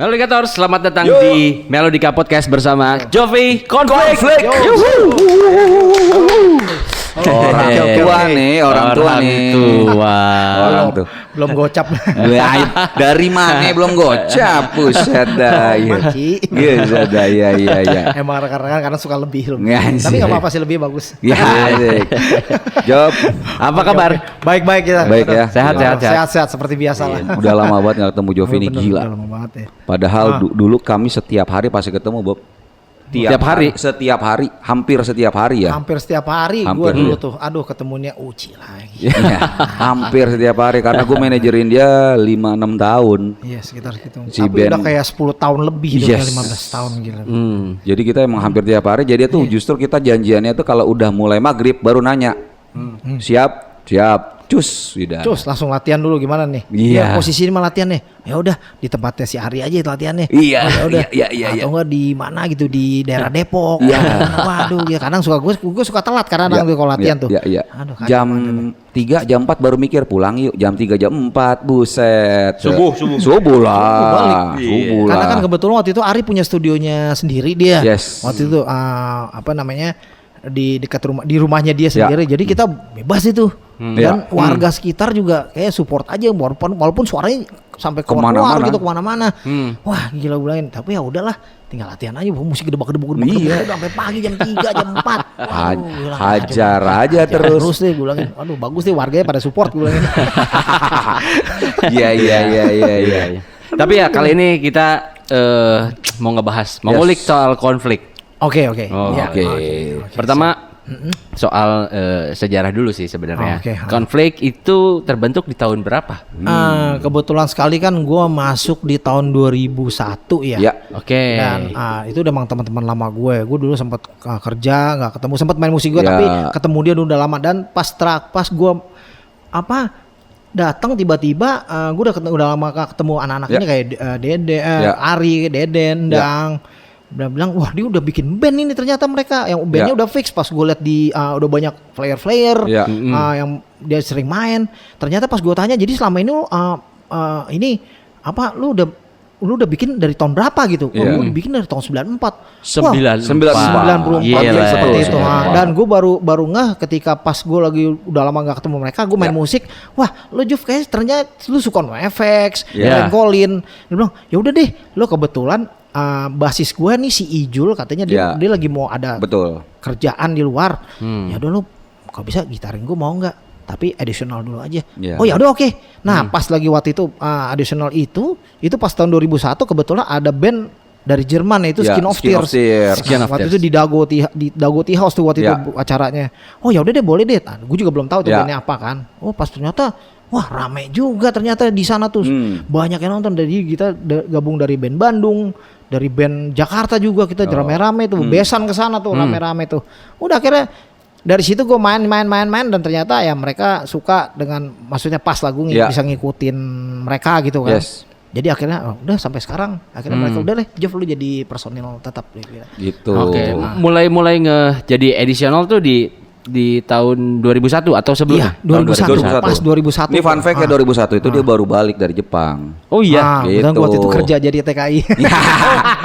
Melodikator, selamat datang di Melodika Podcast bersama Jovi Konflik. Orang tua nih, orang tua. Belum gocap. Dari mana belum gocap? Buset dah. Iya. Emang rekan-rekan karena suka lebih. Nggak, Tapi nggak apa-apa sih, lebih bagus. Ya, Job. Apa kabar? Baik-baik kita. Baik ya. Sehat-sehat seperti biasa lah. Udah lama banget nggak ketemu Jovi nih, Bener, gila. udah lama banget ya. Padahal dulu kami setiap hari pasti ketemu, Bob. Tiap hari? Setiap hari, hampir setiap hari ya. Hampir setiap hari Hampir, gue dulu iya. tuh, aduh ketemunya Uci lagi. Iya, hampir setiap hari karena gue manajerin dia 5-6 tahun. Iya sekitar gitu. Si Tapi Ben. udah kayak 10 tahun lebih, udah Yes. kayak 15 tahun gila. Jadi kita emang hampir tiap hari. Jadi tuh justru kita janjiannya tuh kalau udah mulai maghrib baru nanya. Siap, cus, sudah. Terus langsung latihan dulu gimana nih? Iya. Ya, posisi ini mah latihan nih. Ya udah di tempatnya si Ari aja latihannya. Iya, Oh, ya udah. iya. Atau enggak di mana gitu di daerah Depok. Iya. Waduh, ya kadang gue suka telat karena Iya, kalau latihan tuh. Iya. Aduh, kacau Jam banget. 3, jam 4 baru mikir pulang yuk. Jam 3, jam 4, buset. Subuh. Subuh lah. balik. Subuh lah. Karena kan kebetulan waktu itu Ari punya studionya sendiri dia. Yes. Waktu itu apa namanya di dekat rumah di rumahnya dia sendiri. Jadi kita bebas itu. Dan warga sekitar juga kayak support aja walaupun suaranya sampai keluar gitu kemana-mana. Wah gila gue bilangin. Tapi ya udahlah, tinggal latihan aja. Musik gedebak-gedebuk udah sampai pagi jam 3 jam 4. Hajar aja terus. Terus deh gue bilangin. Aduh bagus deh warganya pada support gue bilangin. Iya. Tapi ya kali ini kita mau ngebahas, mau ngulik soal konflik. Oke. Ya, Oke. Pertama soal sejarah dulu sih sebenarnya. Oke. Konflik itu terbentuk di tahun berapa? Kebetulan sekali kan gue masuk di tahun 2001 ya. Ya. Oke. Dan itu udah emang teman-teman lama gue. Gue dulu sempat kerja nggak ketemu, sempat main musik gue Ya. tapi ketemu dia udah lama. Dan pas gue datang tiba-tiba gue udah lama gak ketemu anak-anak ini kayak Dede, Ari, Deden, Dang. Udah bilang wah dia udah bikin band ini ternyata mereka yang bandnya udah fix. Pas gue liat di udah banyak flyer yang dia sering main. Ternyata pas gue tanya jadi selama ini ini apa lu udah bikin dari tahun berapa gitu? Gue bikin dari tahun 94. 94 ya, seperti itu. Iya. Dan gue baru ngeh ketika pas gue lagi udah lama gak ketemu mereka, gue main musik. Wah, lo Juf kayaknya ternyata lu suka NoFX, Colin. Dia bilang, "Ya udah deh, lo kebetulan basis gue nih si Ijul katanya dia lagi mau ada kerjaan di luar. Ya udah lo kalau bisa gitarin gue mau nggak? Tapi additional dulu aja." Oh ya udah oke. Nah pas lagi waktu itu additional itu pas tahun 2001 kebetulan ada band dari Jerman itu Skin of Tears. Waktu itu di Dago Tea House tuh waktu itu acaranya. Oh ya udah deh boleh deh. Gue juga belum tahu tuh bandnya apa kan. Oh pas ternyata wah rame juga ternyata di sana tuh. Banyak yang nonton. Jadi kita gabung dari band Bandung, dari band Jakarta juga kita rame-rame tuh. Besan ke sana tuh rame-rame tuh. Udah akhirnya dari situ gue main dan ternyata ya mereka suka dengan maksudnya pas lagunya bisa ngikutin mereka gitu kan. Jadi akhirnya udah sampai sekarang akhirnya mereka udah deh Jeff lu jadi personil tetap gitu. Oke. Mulai jadi additional tuh di tahun 2001 atau sebelumnya? Iya, 2001. Pas 2001. Ini fun fact ya 2001 itu dia baru balik dari Jepang. Oh iya. Gitu. Kebetulan waktu itu kerja jadi TKI.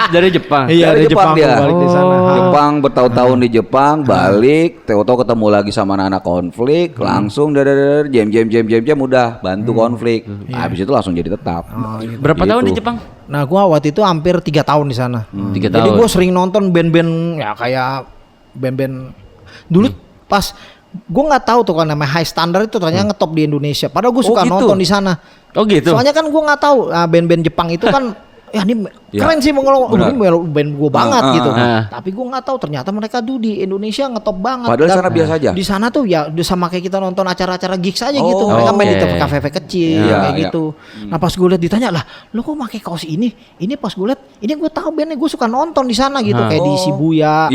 Dari Jepang. Iya, dari Jepang dia. balik di sana. Jepang bertahun-tahun di Jepang, balik, tahu-tahu ketemu lagi sama anak-anak konflik, langsung jam udah bantu konflik. Habis itu langsung jadi tetap. Berapa tahun di Jepang? Nah, gua waktu itu hampir 3 tahun di sana. 3 Jadi tahun. gua sering nonton band-band ya kayak band-band dulu pas gue nggak tahu tuh kan namanya High Standard itu ternyata ngetop di Indonesia. Padahal gue suka nonton di sana. Oh gitu. Soalnya kan gue nggak tahu band-band Jepang itu kan ya ini keren sih ini band gue banget gitu. Tapi gue nggak tahu ternyata mereka tuh di Indonesia ngetop banget. Padahal di sana biasa aja. Di sana tuh ya udah sama kayak kita nonton acara-acara gigs aja gitu. Mereka main di kafe-kafe kecil kayak gitu. Nah pas gue lihat ditanya lah, lo kok pakai kaos ini? Ini pas gue lihat, ini gue tahu bandnya gue suka nonton di sana gitu kayak di Shibuya.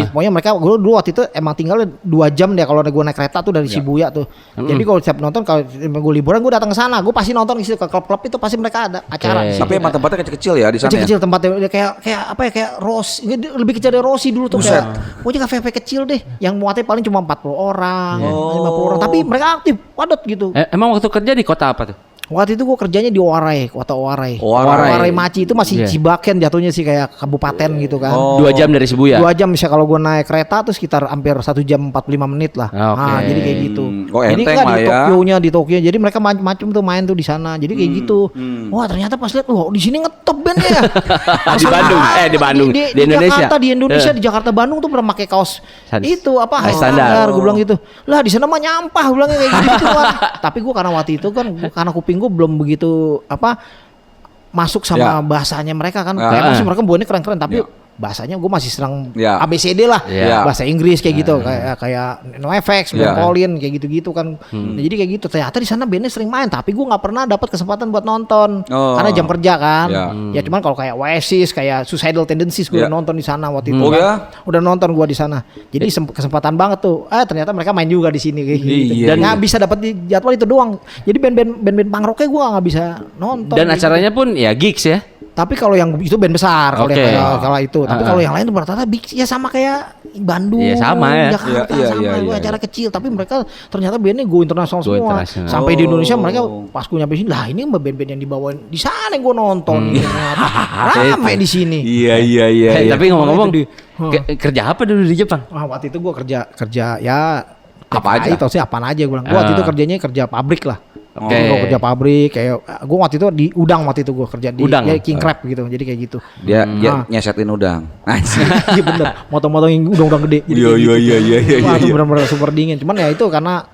Pokoknya mereka gue dulu waktu itu emang tinggal 2 jam deh kalau gue naik kereta tuh dari Shibuya tuh. Jadi kalau setiap nonton kalau gue liburan gue datang ke sana, gue pasti nonton ke klub-klub itu pasti mereka ada acara. Tapi emang tempatnya kecil-kecil ya di sana. Kecil-kecil tempatnya kayak apa ya kayak Rossi, lebih kecil dari Rossi dulu tuh kayak. Pokoknya kafe-kafe kecil deh yang muatnya paling cuma 40 orang, 50 orang, tapi mereka aktif, padat gitu. Emang waktu kerja di kota apa tuh? Waktu itu gue kerjanya di Owarai, kota Owarai. Owarai. Maci itu masih Iya. Cibaken jatuhnya sih kayak kabupaten gitu kan. 2 jam dari Shibuya. 2 jam misalnya kalau gue naik kereta tuh sekitar hampir 1 jam 45 menit lah. Oke. Nah, jadi kayak gitu. Enteng Jadi nggak lah di ya. Di Tokyo. Jadi mereka macam-macam tuh main tuh di sana. Jadi kayak gitu. Wah, ternyata pas lihat, wah di sini ngetop bandnya ya. Di Bandung, di Bandung, di Indonesia. Di Indonesia, di Jakarta, Bandung tuh pernah pakai kaos itu apa high Standard. standard. Gue bilang gitu. Lah di sana mah nyampah, gue bilangnya kayak gitu kan. Tapi gue karena waktu itu kan karena kuping gue belum begitu masuk sama bahasanya mereka kan. Kayak masih mereka buatnya keren-keren tapi bahasanya gue masih serang ABCD lah, bahasa Inggris kayak gitu, kayak NoFX, Ben Collin kayak gitu-gitu kan. Nah, jadi kayak gitu. Ternyata di sana bandnya sering main, tapi gue nggak pernah dapat kesempatan buat nonton karena jam kerja kan. Ya cuman kalau kayak Oasis, kayak Suicidal Tendencies gue nonton di sana waktu itu. Udah nonton gue di sana. Jadi kesempatan banget tuh. Ternyata mereka main juga di sini kayak gitu. Dan nggak bisa dapat di jadwal itu doang. Jadi band-band punk rocknya gue nggak bisa nonton. Dan acaranya pun ya gigs ya. Tapi kalau yang itu band besar, kalau Oke. kalau itu. Tapi kalau yang lain tuh rata-rata big ya sama kayak Bandung, Iya, sama ya. Jakarta, sama acara kecil. Tapi mereka ternyata bandnya go internasional Go semua. internasional. Sampai di Indonesia mereka pas gue nyampe sini, lah ini band-band yang dibawain di sana yang gue nonton. Ramai di sini. Iya. Tapi ngomong-ngomong, Itu kerja apa dulu di Jepang? waktu itu gue kerja ya Apa aja? Itu sih apaan aja gue bilang. Gue waktu itu kerja pabrik lah. Oke. Gue kerja pabrik kayak gue waktu itu di Udang waktu itu gue kerja di Udang? King Crab gitu. Jadi kayak gitu. Dia nyesetin udang. Iya bener, motong-motong udang-udang gede. Jadi Iya, kayak iya, gitu. iya, iya, Wah, iya, itu iya. benar-benar super dingin. Cuman ya itu karena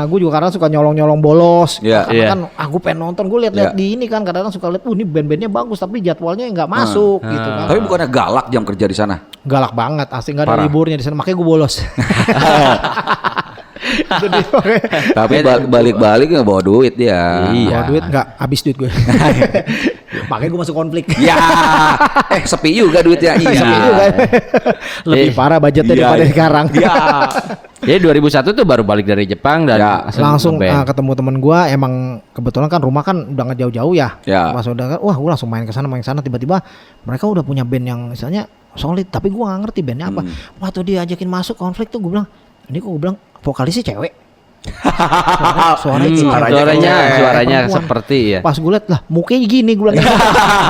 gue juga kadang suka nyolong-nyolong bolos. Iya, Karena iya. kan gue pengen nonton, gue lihat-lihat Iya. di ini kan kadang-kadang suka lihat, ini band-bandnya bagus tapi jadwalnya nggak masuk gitu kan. Tapi bukannya galak jam kerja di sana? Galak banget, asli nggak ada Parah. liburnya di sana. Makanya gue bolos. Itu dia. Tapi balik-balik nggak bawa duit dia. Iya. Bawa duit nggak, habis duit gue. Makanya gue masuk konflik. Ya, sepi juga duitnya. Iya. Sepi juga. Lebih parah budgetnya Iya, daripada iya. sekarang. Iya. Jadi 2001 tuh baru balik dari Jepang dan Ya. Langsung ngeband. ketemu temen gue, emang kebetulan kan rumah kan udah nggak jauh-jauh ya. Ya. Pas udah kan, wah gue langsung main ke sana tiba-tiba mereka udah punya band yang misalnya solid tapi gue nggak ngerti bandnya apa. Wah tuh dia ajakin masuk konflik tuh gue bilang, ini kok gue bilang vokalisnya cewek. Suaranya Suaranya perempuan. seperti ya. Pas gue liat lah mukanya gini gue bilang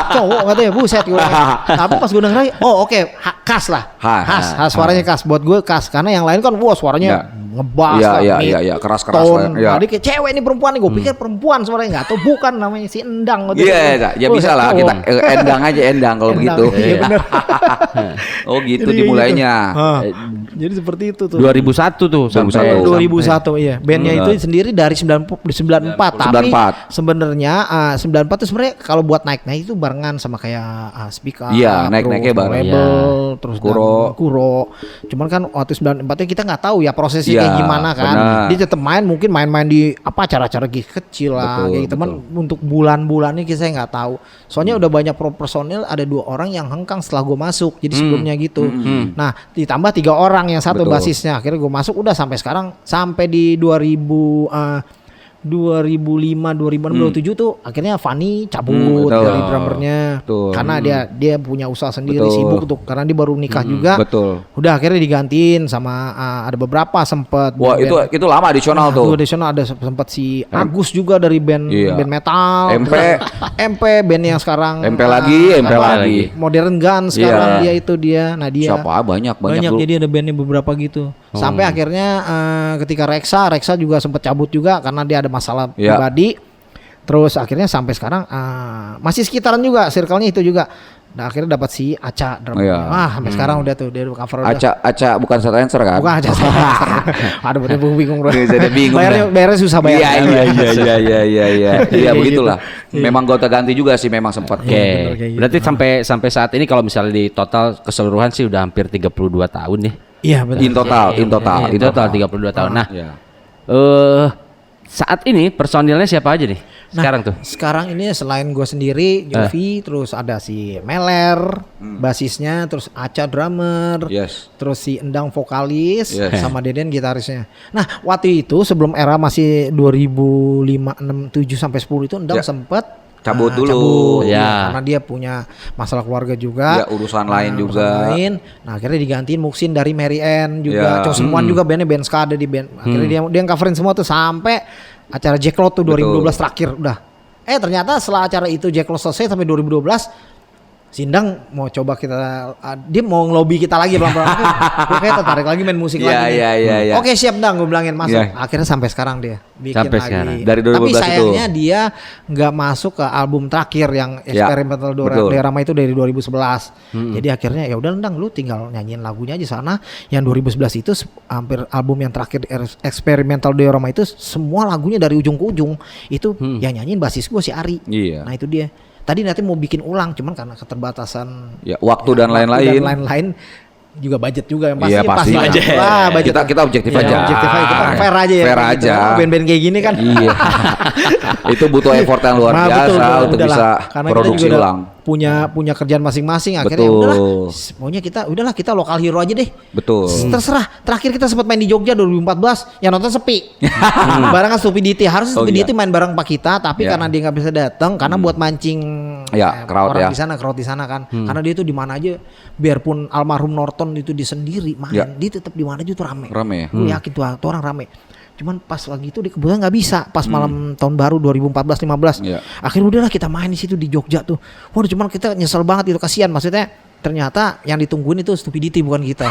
cowok katanya buset gue bilang. Tapi pas gue denger lagi, oh oke, khas lah, khas suaranya khas buat gue khas karena yang lain kan wah suaranya ngebas lah, Iya, keras-keras tone. lah. Iya. Jadi kayak cewek ini perempuan nih, gue pikir perempuan suaranya nggak tahu, bukan namanya si Endang. Iya, ya bisa lah kita endang aja kalau Endang, begitu. iya bener. Oh gitu Jadi dimulainya. Jadi seperti itu tuh. 2001 tuh sampai 2001 iya. Bandnya itu sendiri dari 94 tapi 94. sebenarnya 94 tuh sebenarnya kalau buat naik-naik itu barengan sama kayak Speak Up. Iya, naik-naiknya terus bareng. Label, Iya. terus Kuro. Cuman kan waktu 94 kita nggak tahu ya prosesnya Iya, kayak gimana kan. benar. Dia tetap mungkin main-main di apa acara-acara gigs kecil lah Betul, kayak gitu. Cuman untuk bulan-bulannya saya nggak tahu. Soalnya udah banyak personil, ada 2 orang yang hengkang setelah gue masuk. Jadi sebelumnya gitu. Nah, ditambah 3 orang, yang satu Betul. basisnya. Akhirnya gue masuk udah sampai sekarang, sampai di 2005 2007 tuh akhirnya Fanny cabut betul. dari drummernya. Betul. Karena dia punya usaha sendiri, Betul. sibuk tuh karena dia baru nikah juga. Betul. Udah akhirnya digantiin sama ada beberapa sempet Wah, band- itu lama additional tuh. Additional ada sempat si Agus juga dari band Iya. band metal. MP. MP band yang sekarang MP lagi. Modern Guns sekarang Iya. dia. Nah dia Siapa banyak banyak dulu. jadi ada bandnya beberapa gitu. Sampai akhirnya ketika Reksa juga sempat cabut juga karena dia ada masalah Iya. pribadi. Terus akhirnya sampai sekarang masih sekitaran juga, circle-nya itu juga. Nah akhirnya dapat si Aca drummer. Iya. Sampai sekarang udah tuh dia udah cover udah. Aca bukan set answer kan? Bukan Aca. Aduh bener bingung bro. Jadi bingung Bayarnya susah bayar. Iya Kayak begitulah. gitu. Memang gonta ganti juga sih memang sempat. Oke. bener kayak gitu. Berarti sampai saat ini kalau misalnya di total keseluruhan sih udah hampir 32 tahun nih. Iya benar. In total. In total 32 tahun. Nah, Iya. saat ini personilnya siapa aja nih? Sekarang tuh. Sekarang ini selain gue sendiri, Jovi, terus ada si Meler, basisnya, terus Aca drummer, Yes. terus si Endang vokalis, Yes. sama Deden gitarisnya. Nah waktu itu sebelum era masih 2005, 6, 7 sampai 10 itu Endang Ya. sempet Cabut dulu. cabut, Ya. karena dia punya masalah keluarga juga. Ya, urusan lain juga. Nah akhirnya digantiin Muksin dari Mary Ann juga. Ya. Chosen One juga bandnya band ska ada di band. Akhirnya dia yang coverin semua tuh sampai acara Jack Lot tuh 2012 Betul. terakhir udah. Ternyata setelah acara itu Jack Lot selesai sampai 2012 Sindang mau coba kita, dia mau ngelobi kita lagi pelan-pelan. Gue kayak tertarik lagi main musik lagi. Iya. Oke siap Dang, gue bilangin masuk. Iya. Akhirnya sampai sekarang dia bikin Sampai lagi. sekarang. Dari 2012 Tapi itu. sayangnya dia nggak masuk ke album terakhir yang Experimental betul. Diorama itu dari 2011. Jadi akhirnya ya udah Dang, lu tinggal nyanyiin lagunya aja sana. Yang 2011 itu hampir album yang terakhir Experimental Diorama itu semua lagunya dari ujung ke ujung itu yang nyanyiin basis gue si Ari. Iya. Nah itu dia. Tadi nanti mau bikin ulang, cuman karena keterbatasan Ya, waktu dan lain-lain. Juga budget juga yang pasti. Iya, pasti. Budget. Budget. Kita objektif Iya, aja. objektif aja. Kita fair aja ya. Fair gitu. aja. Band-band kayak gini kan. Iya. Itu butuh effort yang luar biasa betul, untuk udahlah. bisa Karena produksi kita juga udah ulang. punya kerjaan masing-masing, akhirnya Betul. udahlah. Maunya kita lokal hero aja deh. Betul. Terserah. Terakhir kita sempat main di Jogja 2014, yang nonton sepi. Barengan Stupidity. Harusnya Oh, Stupidity iya. main bareng Pak kita, tapi Iya. karena dia nggak bisa datang, karena buat mancing Ya, crowd orang ya. crowd di sana kan. Karena dia tuh di mana aja, biarpun almarhum Norton itu di sendiri main, Ya. dia tetap di mana aja tuh rame. Rame ya? Gue yakin tuh orang rame. Cuman pas lagi itu dia kebetulan nggak bisa, pas malam tahun baru 2014-15. Iya. Akhirnya udahlah kita main di situ di Jogja tuh. Waduh, cuman kita nyesel banget itu, kasihan. Maksudnya ternyata yang ditungguin itu Stupidity bukan kita.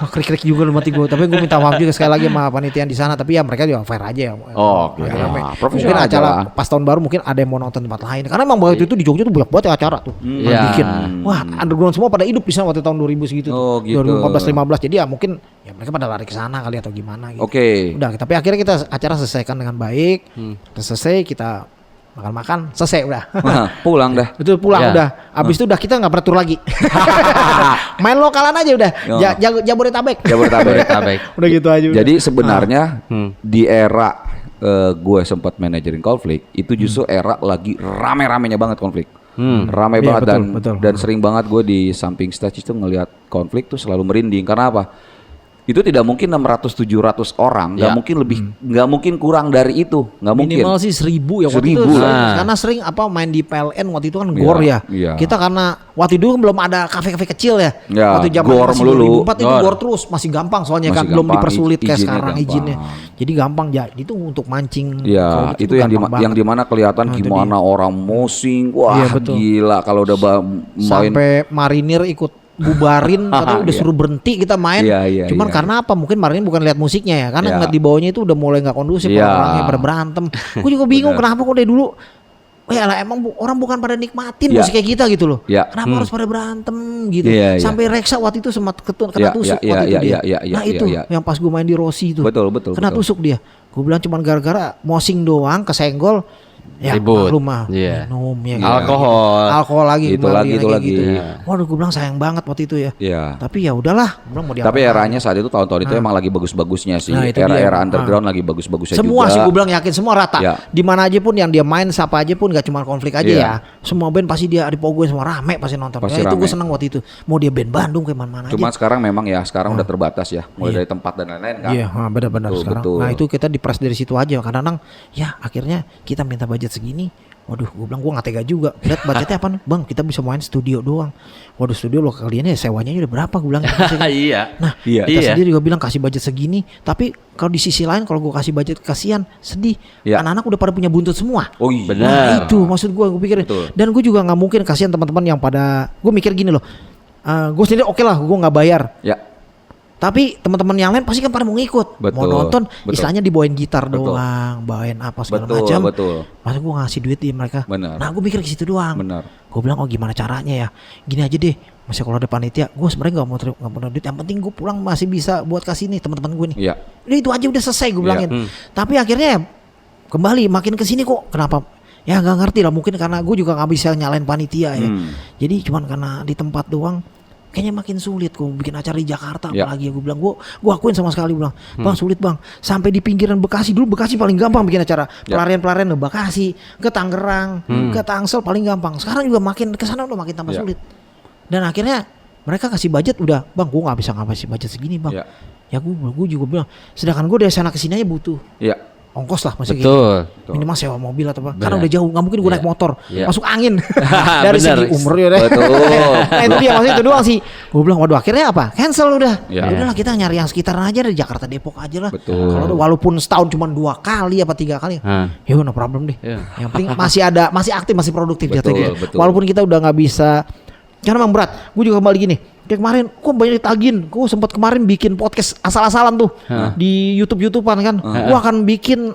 Krik-krik juga lu mati gue. Tapi gue minta maaf juga sekali lagi sama panitia di sana. Tapi ya mereka juga fair aja ya. Oke. Rame. Ya, Mungkin profesional aja acara lah. pas tahun baru mungkin ada yang mau nonton tempat lain. Karena emang waktu itu di Jogja tuh banyak banget ya acara tuh. Iya. Bikin. Wah, underground semua pada hidup di sana waktu tahun 2000 segitu. Oh, gitu. 2014-15. Jadi ya mungkin ya mereka pada lari ke sana kali atau gimana gitu. Oke. Udah, tapi akhirnya kita acara selesaikan dengan baik. Selesai kita makan-makan, selesai udah. Pulang dah. Itu pulang Ya. udah. Abis itu udah kita nggak pernah tur lagi. Main lokalan aja udah. Jabodetabek. Jabodetabek. Udah gitu aja. Udah. Jadi sebenarnya di era gue sempat manajerin konflik itu justru era lagi rame-ramenya banget konflik. Rame Iya, banget betul. dan sering banget gue di samping stage itu ngelihat konflik tuh selalu merinding karena apa? Itu tidak mungkin 600-700 orang, nggak Ya. mungkin lebih, nggak mungkin kurang dari itu, nggak mungkin. Minimal sih 1000 ya waktu 1000 itu. lah. Karena sering main di PLN waktu itu kan Iya, gor ya. iya. Kita karena waktu itu kan belum ada kafe-kafe kecil ya. Ya, Waktu zaman gor masih melulu. 2004 itu Gor. gor terus, masih gampang soalnya Masih kan belum gampang, dipersulit kayak izinnya sekarang gampang. izinnya. Jadi gampang ya. Itu untuk mancing. Ya, crowd itu yang gampang yang banget. dimana kelihatan Nah, itu gimana orang mosing, wah Iya, betul. gila kalau udah main. Sampai marinir ikut bubarin katanya udah Iya. suruh berhenti kita main. Iya, Cuman iya. karena apa? Mungkin marinir bukan lihat musiknya ya. Karena Iya. ngeliat di bawahnya itu udah mulai nggak kondusif, Iya. orangnya pada berantem. Gue juga bingung kenapa kok dari dulu lah emang orang bukan pada nikmatin Iya. musik kayak kita gitu loh. Iya. Kenapa harus pada berantem gitu. Iya, iya. Sampai Reksa waktu itu sempat kena Iya, tusuk iya, waktu iya, itu dia. iya, iya, Nah iya, itu iya. yang pas gue main di Rossi itu. Betul, Kena betul. tusuk dia. Gue bilang cuman gara-gara mosing doang kesenggol. Ya Ribut. maklum mah Iya. minum ya. Alkohol. Lagi Itu kembali lagi, itu kayak lagi. gitu. Waduh gue bilang sayang banget waktu itu ya. Iya. Tapi ya udahlah, gue bilang mau diapain Tapi lagi. eranya saat itu tahun-tahun itu emang lagi bagus-bagusnya sih. Nah, itu dia. Era-era underground lagi bagus-bagusnya Semua juga. sih gue bilang yakin semua rata. Ya. Di mana aja pun yang dia main siapa aja pun gak cuma konflik aja Iya. ya. Semua band pasti dia dipogoin semua rame pasti nonton. Pasti Ya, itu gue rame. seneng waktu itu. Mau dia band Bandung kayak mana-mana aja. Cuma sekarang memang ya sekarang udah terbatas ya, mulai dari tempat dan lain-lain kan. Iya, benar-benar Betul, sekarang. betul. Nah itu kita dipres dari situ aja. Kadang-kadang ya akhirnya kita minta budget segini. Waduh, gue bilang gue gak tega juga. Lihat budgetnya apa nih? Bang, kita bisa main studio doang. Waduh, studio lo kalian ya sewanya udah berapa? Gue bilang. Iya. Nah, Iya. kita sendiri juga bilang kasih budget segini. Tapi kalau di sisi lain kalau gue kasih budget kasihan, sedih. Iya. Anak-anak udah pada punya buntut semua. Oh iya. Benar. Nah itu maksud gue pikir. Betul. Dan gue juga nggak mungkin kasihan teman-teman yang pada. Gue mikir gini loh. Gue sendiri oke lah, gue nggak bayar. Ya. Tapi teman-teman yang lain pasti kan pada mau ngikut, mau Betul, nonton, betul. istilahnya dibawain gitar Betul. doang, bawain apa segala Betul, macam. betul. Masa gue ngasih duit di mereka. Benar. Nah gue mikir ke situ doang. Benar. Gue bilang oh gimana caranya ya? Gini aja deh. Masih kalau ada panitia, gue sebenarnya nggak mau duit. Yang penting gue pulang masih bisa buat kasih nih teman-teman gue nih. Iya. Udah itu aja udah selesai gue Iya. bilangin. Tapi akhirnya kembali makin kesini kok kenapa? Ya nggak ngerti lah mungkin karena gue juga nggak bisa nyalain panitia ya. Jadi cuman karena di tempat doang. Kayaknya makin sulit gue bikin acara di Jakarta Ya. apalagi ya gue bilang gue akuin sama sekali bilang bang sulit bang sampai di pinggiran Bekasi dulu Bekasi paling gampang bikin acara Ya. pelarian-pelarian ke Bekasi ke Tangerang ke Tangsel paling gampang sekarang juga makin kesana udah makin tambah Ya. sulit dan akhirnya mereka kasih budget udah bang gue nggak bisa ngasih budget segini bang Ya. ya gue juga bilang sedangkan gue dari sana ke sini aja butuh Iya. ongkos lah masih Betul. gitu. Minimal sewa mobil atau apa. Benar. Karena udah jauh, nggak mungkin gue naik motor, Iya. masuk angin. Dari Benar. segi umur ya deh. Betul. Nah itu dia maksudnya itu doang sih. Gue bilang waduh akhirnya apa? Cancel udah. Ya. Udahlah kita nyari yang sekitaran aja dari Jakarta Depok aja lah. Betul. Kalau walaupun setahun cuma 2 kali apa 3 kali. Ya no problem deh. Iya. Yang penting masih aktif, masih produktif Betul, jatuhnya. betul. Walaupun kita udah nggak bisa, karena memang berat. Gue juga kembali gini. Kayak kemarin, kok banyak ditagin. Gue sempat kemarin bikin podcast asal-asalan tuh di YouTubean kan. Gue akan bikin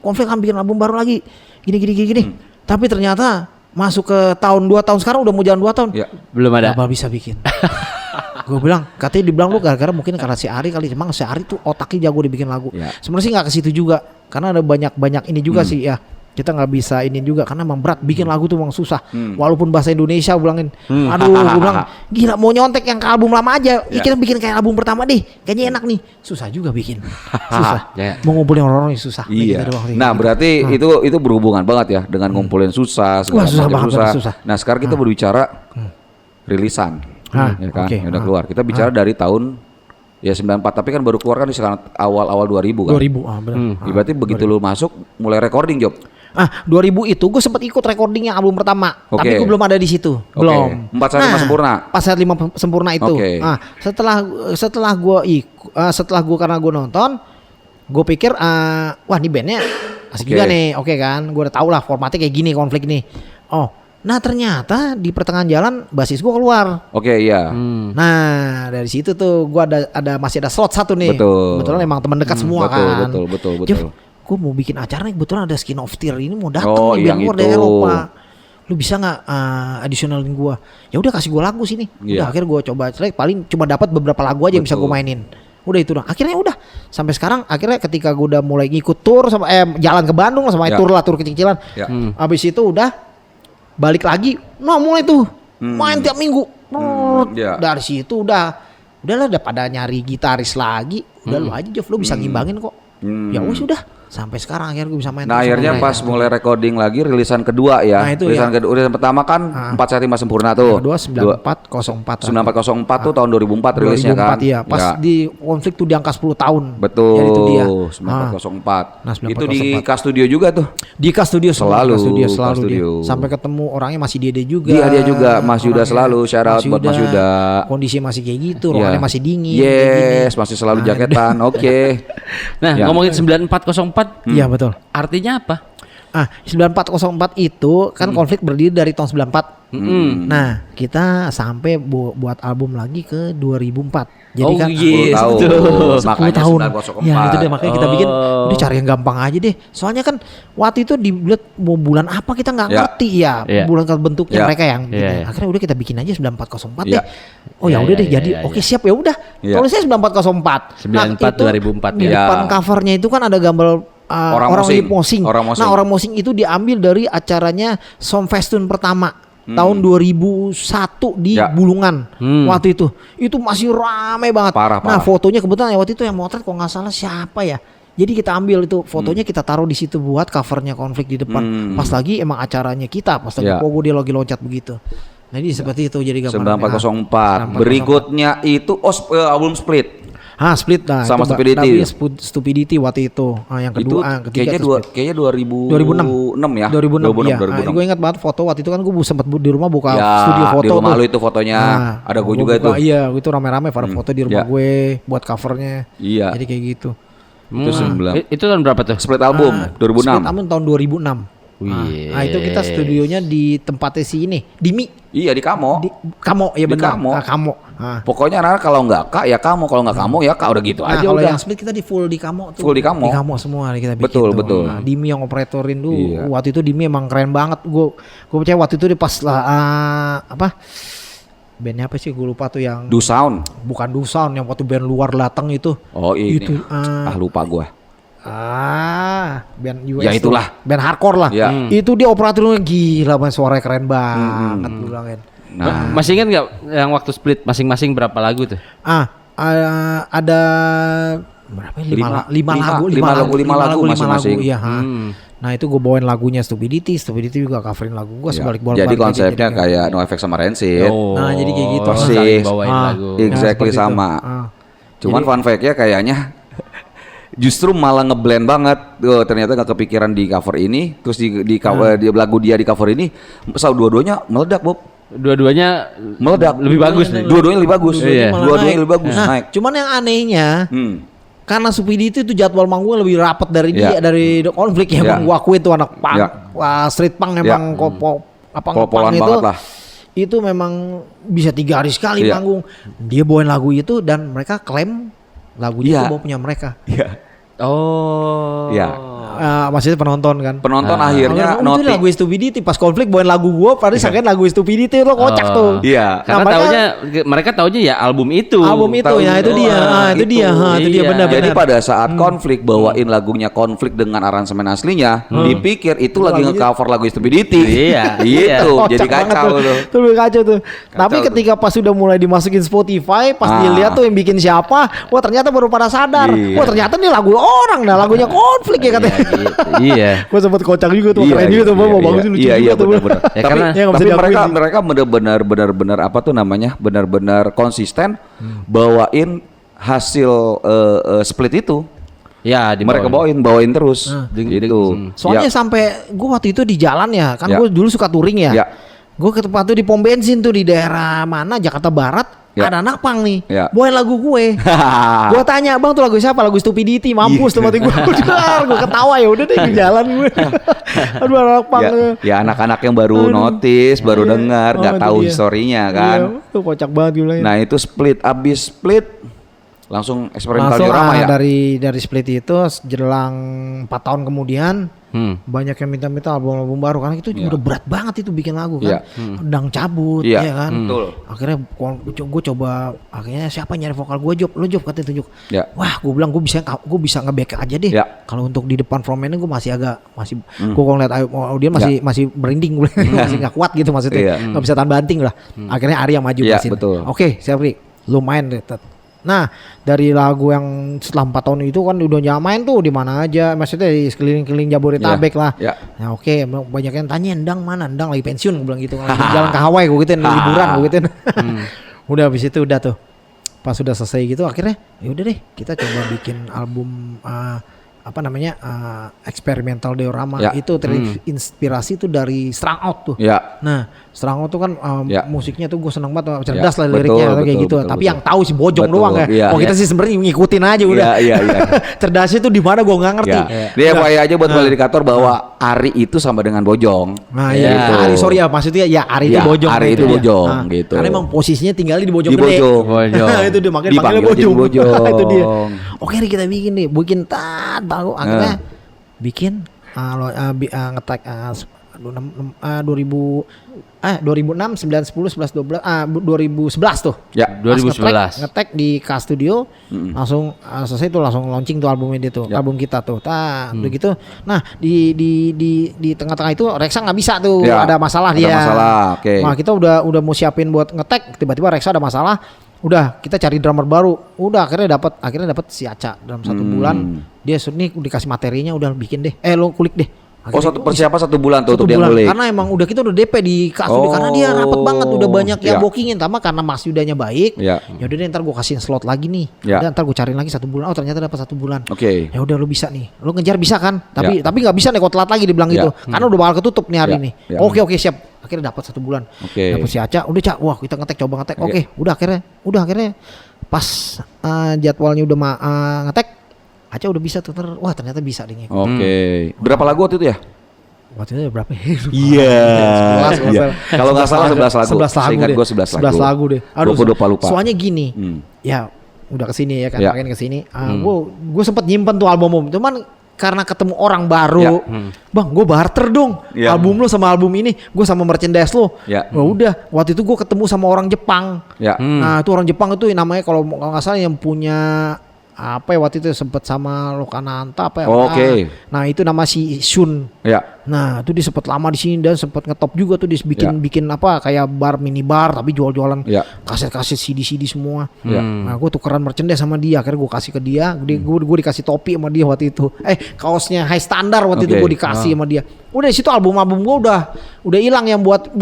konflik akan bikin album baru lagi. Gini. Tapi ternyata masuk ke tahun 2 tahun sekarang udah mau jalan 2 tahun. Ya. Belum ada. Gak bisa bikin. Gue bilang, katanya dibilang lu gara-gara mungkin karena si Ari kali. Emang si Ari tuh otaknya jago dibikin lagu. Ya. Sebenarnya sih nggak ke situ juga, karena ada banyak ini juga sih ya. Kita nggak bisa ini juga karena emang berat bikin lagu tuh emang susah. Walaupun bahasa Indonesia gue bilangin, aduh gue bilang gila mau nyontek yang ke album lama aja. Ya. Kita bikin kayak album pertama deh, kayaknya enak nih. Susah juga bikin, susah. Ya. Mau ngumpulin orang-orang ini susah. Iya. Gitu doang sih. Nah, berarti itu berhubungan banget ya dengan ngumpulin susah, segala Wah, susah macam banget, bener, susah. Nah, sekarang kita berbicara rilisan. Ya kan? oke. Yang udah keluar. Kita bicara dari tahun ya 94, tapi kan baru keluar kan di sekarang awal-awal 2000 kan. 2000 benar. Berarti begitu lu masuk mulai recording, Job. 2000 itu gue sempat ikut recordingnya album pertama, Oke. tapi gue belum ada di situ, Oke. belum. 4 Saat 5 Sempurna. Pas saat 5 sempurna itu. Oke. Setelah gue karena gue nonton, gue pikir wah ini bandnya asik Oke. juga nih, oke kan, gue udah tau lah formatnya kayak gini konflik nih. Nah ternyata di pertengahan jalan basis gue keluar. Oke, iya. Nah dari situ tuh gue masih ada slot satu nih. Betul. Kebetulan emang teman dekat semua betul, kan. betul. Gue mau bikin acara nih, kebetulan ada Skin of Tear ini mau datang Oh, nih yang biar keluar itu. dari Eropa. Lu bisa nggak additionalin gue? Ya udah kasih gue lagu sini. Iya. Udah akhirnya gue coba select, paling cuma dapat beberapa lagu aja yang bisa gue Betul. mainin. Udah itu dong. Akhirnya udah sampai sekarang. Akhirnya ketika gue udah mulai ngikut tour sama jalan ke Bandung sama Ya. tour kecil-kecilan. Ya. Abis itu udah balik lagi. Nah mulai tuh main tiap minggu. Ya. Dari situ udahlah pada nyari gitaris lagi. Udah lu aja Jof, lu bisa ngimbangin kok. Ya udah sampai sekarang akhirnya gue bisa main. Nah, terus akhirnya mulai. pas mulai recording lagi rilisan kedua ya. Nah, itu rilisan ya. kedua, rilisan pertama kan 4 Saat 5 Sempurna tuh. Kedua 9404. 9404 tuh tahun 2004 rilisnya kan. 2004 ya. Pas di konflik tuh di angka 10 tahun. Betul. Jadi itu dia. 9404. Nah, Itu di 9404. K Studio juga tuh. Di K Studio Selalu, selalu K Studio. dia. Sampai ketemu orangnya masih Dede juga. Iya, dia juga. Mas Yuda Orangnya. selalu. Shout out buat Mas Yuda. Kondisi masih kayak gitu, Iya. ruangannya masih dingin. kayak Yes, masih selalu jaketan. Oke. Nah, Ya. ngomongin 9404, gini. Iya betul. artinya apa? 9404 itu kan konflik berdiri dari tahun 94. Nah, kita sampai buat album lagi ke 2004. Jadi Oh, kan yes, 10 tahun. betul. 10 Makanya tahun. 904. Ya itu deh makanya kita bikin Oh. udah cari yang gampang aja deh. Soalnya kan waktu itu dibuat mau bulan apa kita nggak Ya. ngerti ya. Ya. Bulan bentuknya Ya. mereka yang Ya, gini. ya. Akhirnya udah kita bikin aja 9404 Ya. deh. Oh ya Ya, udah ya, deh ya, jadi ya, oke ya. siap ya udah. Ya. Tulisnya 9404. 94 2004 di ya. depan covernya itu kan ada gambar Orang orang Mosing. lagi posing. Orang Mosing. Nah, orang Mosing itu diambil dari acaranya Som Festun pertama tahun 2001 di Ya. Bulungan. Waktu itu masih rame banget. Parah, Nah, parah. fotonya kebetulan waktu itu yang motret kalau nggak salah siapa ya. Jadi kita ambil itu fotonya kita taruh di situ buat covernya konflik di depan. Pas lagi emang acaranya kita, pas lagi Ya. Pogo dia lagi loncat begitu. Nah, jadi seperti itu jadi gambar. 9404. Berikutnya itu album Split. Split nah Sama itu Stupidity. Stupidity waktu itu. Yang Itu kedua, ketiga kayaknya tuh Split. kayaknya 2006 ya. 2006 iya. 2006. Gue ingat banget foto waktu itu kan gue sempat di rumah buka Ya, studio foto di rumah tuh. lu itu fotonya. Ada gue gua juga buka, itu. Iya, itu rame-rame pada foto di rumah Ya. gue buat covernya. Iya. Jadi kayak gitu. Itu 9. Itu tahun berapa tuh? Split album 2006. Split album tahun 2006. Wih. Nah, itu kita studionya di tempatnya si ini, Dimi. Iya di Kamo. Di Kamo, ya Di benar. Kamo. Kamo. Nah, Pokoknya anak kalau nggak Kak ya Kamo, kalau nggak Kamo ya Kak, udah gitu aja kalau udah. yang split kita di full di Kamo tuh. Full di Kamo. Di Kamo semua nih kita bikin. Betul, tuh. betul. Nah, Dimi yang operatorin dulu. Iya. Waktu itu Dimi emang keren banget. Gue percaya waktu itu dia pas lah bandnya apa sih gue lupa tuh yang Do Sound. bukan Dusan yang waktu band luar datang itu. Oh ini. Itu, Lupa gua. band US Ya, itulah. tuh. Band hardcore lah. Ya. Itu dia operatornya gila banget, suaranya keren banget gue bilangin. Nah, Masih ingat nggak yang waktu split masing-masing berapa lagu tuh? Ada berapa ya? Lima lagu masing-masing. Iya, Nah itu gue bawain lagunya Stupidity juga coverin lagu gue ya. sebalik-balik. Jadi konsepnya kayak No Effect sama Rancid. Nah, jadi kayak gitu. Persis. Saling bawain lagu. Exactly seperti itu. sama. Cuman fun fact-nya kayaknya justru malah ngeblend banget. Ternyata nggak kepikiran di cover ini, terus di cover di lagu dia di cover ini, dua-duanya meledak, Bob. Dua-duanya Meledak. lebih bagus nih. Dua-duanya lebih bagus. Iya. Dua-duanya lebih bagus. Nah, Naik. cuman yang anehnya karena Stupidity itu jadwal manggungnya lebih rapat dari dia Ya. dari The Conflict ya. Ya. Emang gua akui itu anak punk, Ya. wah, street punk emang Pol-polan itu banget lah. itu memang bisa 3 hari sekali Ya. manggung. Dia bawain lagu itu dan mereka klaim lagunya Ya. itu bawa punya mereka. Iya. Oh. Iya. Maksudnya penonton kan. Penonton akhirnya itu noting. lagu Stupidity pas Konflik bawain lagu gua, padahal sangkain lagu Stupidity itu kocak tuh. Iya. Karena Nah, mereka taunya ya album itu. Album itu ya itu dia. Itu dia. Itu dia Iya. benar-benar. Jadi pada saat Konflik bawain lagunya Konflik dengan aransemen aslinya, dipikir itu lagi nge-cover lagu Stupidity. Iya. Gitu. Kocak Jadi banget kacau tuh. Itu lebih kacau tuh. Tapi tuh. ketika pas sudah mulai dimasukin Spotify, pas dilihat tuh yang bikin siapa, wah ternyata baru pada sadar. Iya. Wah ternyata nih lagu orang, nah lagunya Konflik ya katanya. Iya. Gue sempet kocak juga tuh, Iya, keren juga tuh, iya, bagus iya. lucu Iya, juga iya, tuh. benar-benar. Ya, Tapi, karena- ya, nggak bisa tapi diakuin mereka sih. mereka benar-benar apa tuh namanya? Benar-benar konsisten bawain hasil split itu. Ya, Mereka bawain terus. Gitu. Soalnya Ya. sampai gue waktu itu di jalan ya, kan Ya. gue dulu suka touring ya. Ya. Gue ke tempat tuh di pom bensin tuh di daerah mana Jakarta Barat, Ya. ada anak pang nih, Ya. bawain lagu gue. Gue tanya, bang tuh lagu siapa? Lagu Stupidity, mampus tuh mati gue. Gue ketawa ya udah deh di jalan gue. Aduh anak pang. Ya anak-anak yang baru notice, baru dengar, nggak itu tahu dia. historinya kan. Iya, tuh kocak banget gue bilang. Nah itu abis split langsung eksperimental Langsung diorama ya. dari split itu jelang 4 tahun kemudian banyak yang minta-minta album-album baru karena itu Iya. udah berat banget itu bikin lagu kan. Iya. Dang cabut Iya, ya kan. betul. Akhirnya gue coba akhirnya siapa nyari vokal gue Job, lo Job katanya tunjuk. Ya. Wah, gue bilang gue bisa nge-back aja deh. Ya. Kalau untuk di depan frontman-nya gue masih gue kalau ngeliat audio masih merinding gue masih nggak kuat gitu maksudnya. Iya. Nggak bisa tahan banting lah. Akhirnya Ari yang maju Iya, ke sini. betul. Oke, siap Ri. Lu main deh. Nah, dari lagu yang setelah 4 tahun itu kan udah nyamain tuh di mana aja, maksudnya di sekeliling-keliling Jabodetabek lah. Ya. Nah, oke, banyak yang tanya, Endang mana? Endang lagi pensiun, gue bilang gitu. Lagi jalan ke Hawaii, gue gituin, liburan, gue gituin. Udah habis itu udah tuh. Pas sudah selesai gitu akhirnya ya udah deh, kita coba bikin album eksperimental diorama. Ya. Itu terinspirasi tuh dari Strung Out tuh. Ya. Nah, Strung Out tuh kan Ya. musiknya tuh gue seneng banget, cerdas Ya, lah liriknya betul, kayak gitu. betul, Tapi betul. yang tahu si Bojong Betul, doang ya. iya, Oh kita iya. sih sebenarnya ngikutin aja udah. Iya, iya. Cerdasnya tuh di mana gue nggak ngerti. Ya. Dia FYI aja buat validikator bahwa Ari itu sama dengan Bojong. Nah Iya. iya, Ari sorry ya maksudnya ya Ari itu Ya, Bojong. Ari nah, itu dia. Bojong, Nah, gitu. Karena emang posisinya tinggal di Bojong Di gede. Bojong. Bojong. itu dia makanya Dipanggil panggilnya Bojong. jadi Bojong. Itu dia. Oke Ri, kita bikin nih, bikin baru akhirnya bikin ngetek 2006, 9, 10, 11, 12, 2011 tuh. Ya. 2011. Ngetek di K Studio, langsung selesai tuh langsung launching tuh albumnya dia tuh, Ya. album kita tuh. Udah gitu. Nah di tengah-tengah itu Reksa nggak bisa tuh, Ya, ada masalah ada dia. masalah, oke. Nah kita udah mau siapin buat ngetek, tiba-tiba Reksa ada masalah. Udah kita cari drummer baru. Udah akhirnya dapat si Aca dalam 1 bulan. Dia nih dikasih materinya, udah bikin deh. Lo kulik deh. Akhirnya, Persiapan 1 bulan tuh 1 untuk dia bulan. ngulik. Karena emang udah kita udah DP di Studio karena dia rapet banget, udah banyak yang Ya. bookingin. Tambah karena Mas Yudanya baik. Ya. Ya udah deh ntar gue kasihin slot lagi nih. Ya. Udah ntar gue cariin lagi 1 bulan. Oh ternyata dapat 1 bulan. Oke. Ya udah lu bisa nih. Lu ngejar bisa kan? Tapi Ya. nggak bisa nih kalau telat lagi dibilang Ya. gitu. Karena udah bakal ketutup nih hari Ya. ini. Ya. Oke siap. Akhirnya dapat 1 bulan. Oke. Dapat si Aca. Udah Cak. Wah kita ngetek coba ngetek. Oke. Udah akhirnya pas jadwalnya udah ngetek. Aca udah bisa tuh. Wah ternyata bisa deh. Oke. Berapa lagu waktu itu ya? Waktu itu berapa? Iya. 11 kalau Iya. salah. Kalau nggak salah 11 lagu. 11 lagu Seingat deh. gue 11 lagu. 11 lagu deh. Aduh, Gue lupa. Soalnya gini. Hmm. Ya udah kesini ya kan, Ya. makin kesini. Gue sempet nyimpen tuh album. Cuman karena ketemu orang baru, bang, gue barter dong Ya. album lo sama album ini, gue sama merchandise lo. Ya. Wah, udah, waktu itu gue ketemu sama orang Jepang. Ya. Nah itu orang Jepang itu namanya kalau nggak salah yang punya apa ya waktu itu sempet sama Lokananta apa ya? Oke. Nah itu nama si Shun. Ya. Nah, itu dia sempat lama di sini dan sempat ngetop juga tuh dia bikin apa kayak bar mini bar tapi jual-jualan kaset-kaset CD semua. Nah, gue tukeran merchandise sama dia. Akhirnya gue kasih ke dia. Gue dikasih topi sama dia waktu itu. Kaosnya High Standard waktu itu gue dikasih sama dia. Udah di situ album-album gue udah hilang yang buat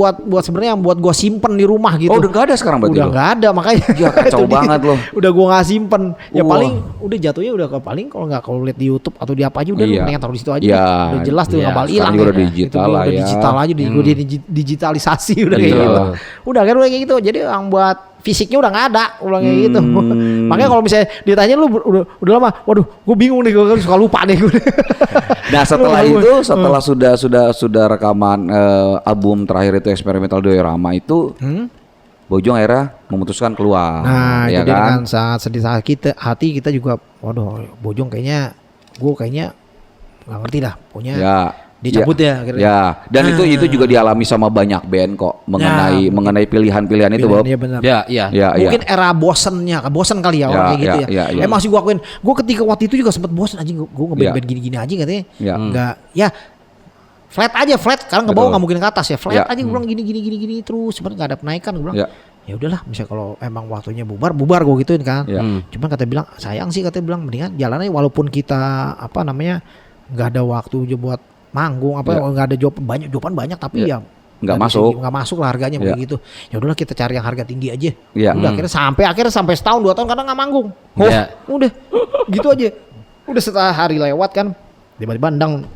sebenarnya yang buat gue simpen di rumah gitu. Oh, udah gak ada sekarang berarti? Udah nggak ada, makanya. Ya kacau banget loh. Udah gue nggak simpen. Ya paling udah jatuhnya udah ke paling kalau lihat di YouTube atau di apa aja udah mendingan taruh di situ aja. Iya. Udah jelas tuh nggak bakal hilang. Udah digital lah udah ya. digital aja, gue digitalisasi udah kayak gitu. Udah kan udah kayak gitu. Jadi yang buat fisiknya udah nggak ada, udah kayak gitu. Makanya kalau misalnya ditanya lu udah lama, waduh, gue bingung nih, gue kan suka lupa deh gue. Nah setelah itu, sudah rekaman album terakhir itu Experimental Diorama itu, Bojong akhirnya memutuskan keluar. Nah, ya itu dia kan? dengan saat sedih hati kita juga, waduh, Bojong kayaknya nggak ngerti dah, pokoknya dicabut ya akhirnya. Ya, dan itu juga dialami sama banyak band kok mengenai pilihan-pilihan itu, Bob. Iya benar. Ya, Mungkin era bosen kali ya orang kayak gitu ya. Masih gua akuin, gua ketika waktu itu juga sempat bosen anjing, gua ngeband gini-gini aja katanya. Enggak, flat. Sekarang ke bawah nggak mungkin ke atas ya. Flat aja gua bilang gini terus, sebenarnya nggak ada penaikan gua bilang. Ya udahlah, misalnya kalau emang waktunya bubar gue gituin kan. Cuman kata bilang sayang sih, katanya bilang mendingan jalannya walaupun kita nggak ada waktu aja buat manggung nggak ada banyak tapi ya nggak masuk lah harganya begitu. Ya udahlah kita cari yang harga tinggi aja. Udah akhirnya sampai setahun 2 tahun karena nggak manggung. Udah gitu aja. Udah setelah hari lewat kan tiba-tiba Endang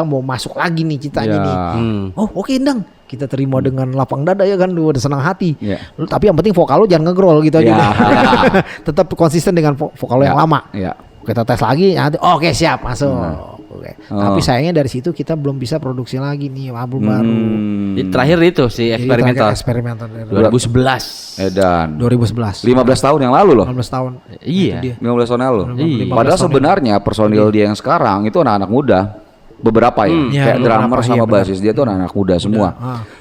mau masuk lagi nih ceritanya nih. Oh oke Endang, kita terima dengan lapang dada ya kan, udah senang hati. Lu, tapi yang penting vokal lu jangan ngegrol gitu aja. Tetap konsisten dengan vokal lu yang lama. Kita tes lagi, oke siap masuk. Tapi sayangnya dari situ kita belum bisa produksi lagi nih album baru. Terakhir itu si eksperimental 2011. Edan. 2011. 15 tahun yang lalu loh. 15 tahun. Iya. 15 tahun yang lalu. 15 Padahal tahun sebenarnya personil dia yang sekarang itu anak-anak muda. Beberapa kayak drummer sama basis dia tuh anak-anak muda semua.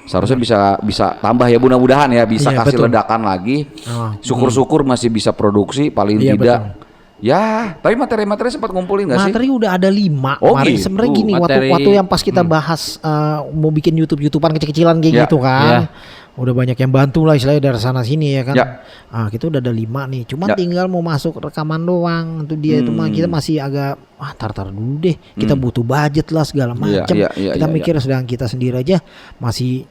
Seharusnya bisa tambah ya, mudah-mudahan ya bisa kasih ledakan lagi. Syukur-syukur masih bisa produksi paling tidak. Betul. Ya, tapi materi-materi sempat ngumpulin gak sih? Materi udah ada 5 kemarin. Sebenarnya gini, waktu yang pas kita bahas mau bikin YouTubean kecil-kecilan kayak gitu kan. Udah banyak yang bantu lah istilahnya dari sana sini ya kan. Kita udah ada 5 nih. Cuman tinggal mau masuk rekaman doang. Itu dia itu kita masih agak tar dulu deh. Kita butuh budget lah segala macam. Kita mikir sedang kita sendiri aja masih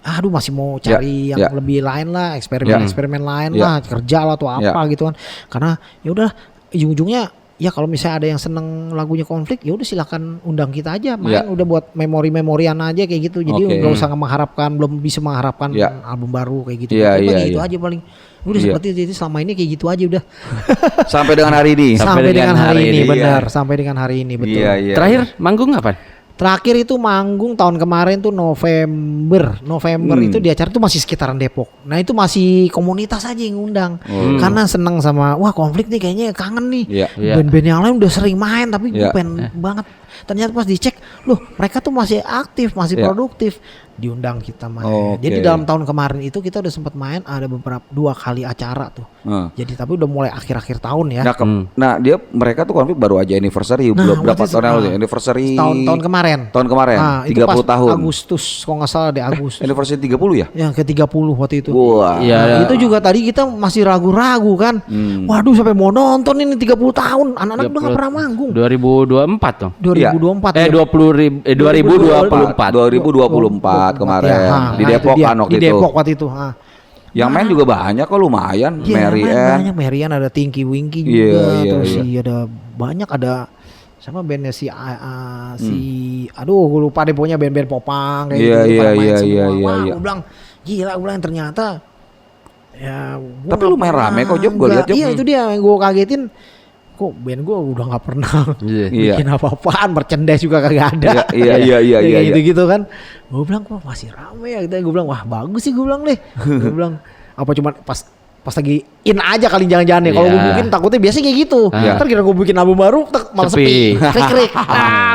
mau cari yang lebih lain lah, eksperimen lain lah, kerja lah atau apa gitu kan. Karena ya udah ujung-ujungnya ya kalau misalnya ada yang seneng lagunya Konflik ya udah silakan undang kita aja main, udah buat memorian aja kayak gitu. Jadi nggak usah belum bisa mengharapkan album baru kayak gitu. Gitu aja paling. Udah seperti itu selama ini kayak gitu aja udah. Sampai dengan hari ini. Sampai dengan hari ini benar. Sampai dengan hari ini betul. Terakhir manggung kapan? Terakhir itu manggung tahun kemarin tuh November itu di acara tuh masih sekitaran Depok. Nah itu masih komunitas aja yang ngundang. Karena seneng sama Konflik nih kayaknya kangen nih. Band-band yang lain udah sering main tapi gue pengen banget. Ternyata pas dicek, loh mereka tuh masih aktif, masih produktif. Diundang kita main. Jadi dalam tahun kemarin itu kita udah sempat main ada 2 kali acara tuh. Jadi tapi udah mulai akhir-akhir tahun ya. Nah mereka tuh Konflik baru aja anniversary berapa tahun yang lalu anniversary tahun kemarin. Tahun kemarin 30 tahun. Agustus kalau nggak salah deh Agustus. Anniversary 30 ya? Yang ke 30 waktu itu. Itu juga tadi kita masih ragu-ragu kan. Waduh sampai mau nonton ini 30 tahun. Anak-anak udah nggak pernah manggung. 2024 dong. 2024. 2024 kemarin di Depok kan waktu itu. Di Depok waktu itu. Yang main juga banyak kok lumayan. Marian ada Tinky Winky juga. Terus ada banyak sama bandnya si gue lupa deh pokoknya band-band popang kayak gitu. Gue bilang gila, gue bilang ternyata ya. Tapi lumayan rame kok Job, gue lihat Job. Iya itu dia yang gue kagetin. Kok band gue udah nggak pernah bikin apa-apaan, merchandise juga kagak ada. Iya. Gitu kan. Gue bilang kok masih rame ya. Gue bilang wah bagus sih gue bilang deh. Gue bilang apa cuma pas lagi in aja kali jangan-jangan ya. Kalau gue bikin takutnya biasanya kayak gitu. Ntar kira gue bikin album baru malah sepi. Krik.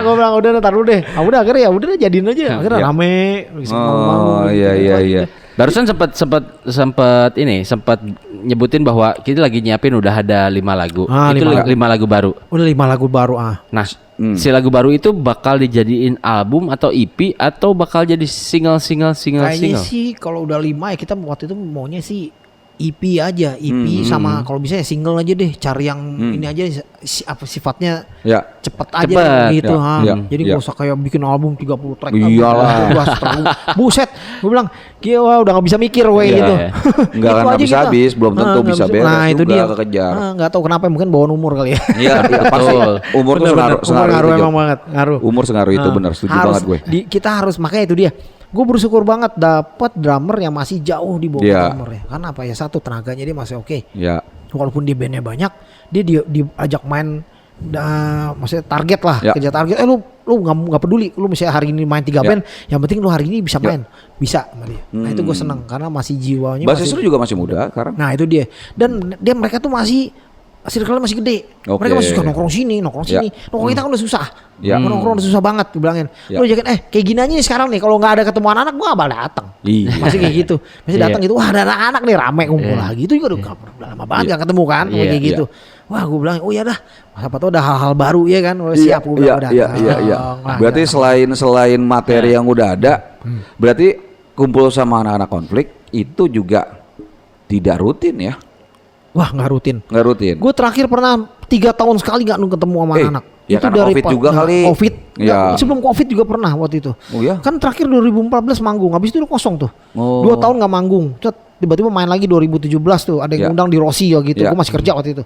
Gue bilang udah ntar dulu deh. Udah akhirnya ya udah jadiin aja. Akhirnya rame. Iya. Barusan sempat nyebutin bahwa kita lagi nyiapin udah ada 5 lagu. Itu 5 lagu baru. Udah 5 lagu baru Nah, si lagu baru itu bakal dijadiin album atau EP atau bakal jadi single? Kayaknya sih kalau udah 5 ya kita waktu itu maunya sih EP aja, EP sama kalau bisa ya single aja deh, cari yang ini aja apa sifatnya cepet aja gitu jadi gak usah kayak bikin album 30 track. Iyalah. Buset, gue bilang gila udah gak bisa mikir gitu. Nggak akan habis-habis, belum tentu bisa beres. Nah itu juga dia kekejar. Nggak tahu kenapa, mungkin bawaan umur kali ya. Iya pasti. Umur tuh ngaruh emang banget, ngaruh. Umur sengaruh itu benar, setuju banget gue. Kita harus, makanya itu dia. Gue bersyukur banget dapat drummer yang masih jauh di bawah drummer ya. Karena apa ya, satu tenaganya dia masih oke. Iya. Walaupun dia bandnya banyak, dia diajak main, maksudnya target lah, kerja target. Lu nggak peduli, lu misalnya hari ini main 3 band, yang penting lu hari ini bisa main, bisa sama dia. Nah itu gue seneng karena masih jiwanya. Basis lu juga masih muda sekarang. Nah itu dia. Dan mereka tuh circle masih gede. Mereka masih suka nongkrong sini. Nongkrong kita kan udah susah. Nongkrong udah susah banget, bilangin. Lu jangan kayak gini aja nih sekarang nih, kalau nggak ada ketemu anak-anak gua nggak bakal datang. Masih kayak gitu. Masih datang gitu. Wah, ada anak-anak nih rame kumpul lagi. Itu juga udah lama banget gak ketemu kan, kayak gitu. Wah, gua bilang, "Oh ya dah, siapa tahu ada hal-hal baru ya kan." Siap gua bilang udah. Iya. Berarti selain materi yang udah ada, berarti kumpul sama anak-anak konflik itu juga tidak rutin ya? Wah, nggak rutin. Gue terakhir pernah 3 tahun sekali nggak ketemu sama anak. Ya itu dari COVID juga kali. COVID. Sebelum COVID juga pernah waktu itu. Oh ya? Kan terakhir 2014 manggung. Habis itu udah kosong tuh. 2 tahun nggak manggung. Tiba-tiba main lagi 2017 tuh. Ada yang undang di Rossi ya gitu. Gue masih kerja waktu itu.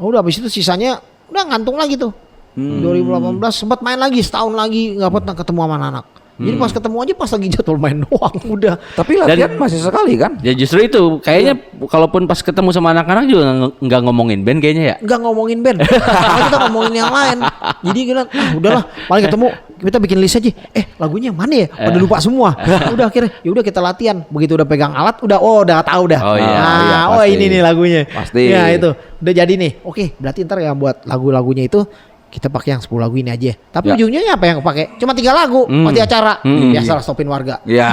Udah habis itu sisanya udah ngantung lagi tuh. 2018 sempat main lagi setahun lagi nggak pernah ketemu sama anak. Jadi pas ketemu aja pas lagi jadwal main doang udah. Tapi latihan masih sekali kan? Ya justru itu kayaknya kalaupun pas ketemu sama anak-anak juga nggak ngomongin band kayaknya ya. Nggak ngomongin band, kita ngomongin yang lain. Jadi kita udahlah paling ketemu kita bikin list aja. Lagunya yang mana ya? Pada lupa semua. Udah akhirnya ya udah kita latihan. Begitu udah pegang alat udah tahu dah. Ini nih lagunya. Pasti. Ya itu udah jadi nih. Oke, berarti ntar ya buat lagu-lagunya itu kita pakai yang 10 lagu ini aja. Tapi ujungnya apa yang pakai? Cuma 3 lagu pasti acara. Biasalah stopin warga. Iya.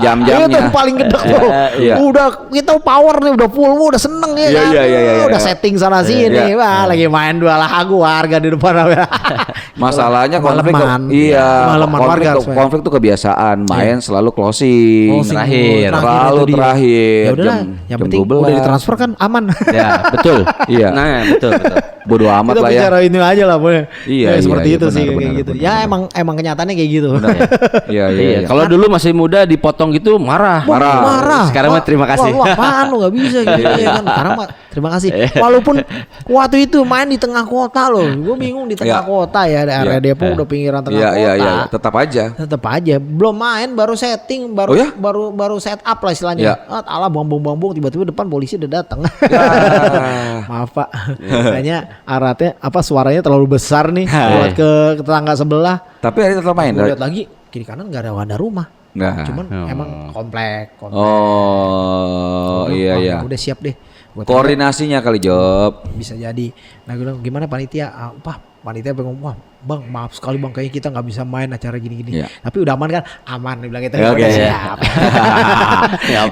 Jam-jamnya. Itu paling gede tuh. Udah kita power nih, udah full, udah seneng ya. Udah setting sana sini. Wah, lagi main 2 lagu warga di depan. Masalahnya konflik konflik tuh kebiasaan main selalu closing terakhir. Ya udahlah, yang penting udah ditransfer kan aman. Ya, betul. Iya. Nah, betul. Bodo amat kita lah ya. Bicara ini aja lah boleh. Seperti itu benar, sih benar, kayak gitu. Ya emang kenyataannya kayak gitu. Iya. Kalau dulu masih muda dipotong gitu marah. Sekarang mah terima kasih. Wah, apaan lu enggak bisa gitu ya kan. Sekarang mah terima kasih. Walaupun waktu itu main di tengah kota loh. Gue bingung di tengah kota ya, area Depok udah pinggiran tengah kota. Iya, tetap aja. Belum main, baru setting, baru set up lah istilahnya. Alah bambung tiba-tiba depan polisi udah datang. Maaf Pak. Kayaknya aratnya suaranya terlalu besar nih buat ke tetangga sebelah. Tapi hari tetap main. Lihat lagi kiri kanan nggak ada rumah. Nggak. Cuman emang komplek. Iya. Udah siap deh. Koordinasinya kali Job. Bisa jadi. Nah gue bilang gimana panitia? Panitia ngomong, wah bang maaf sekali bang kayaknya kita nggak bisa main acara gini-gini. Tapi udah aman kan? Aman dia bilang gitu. Oke. Siap.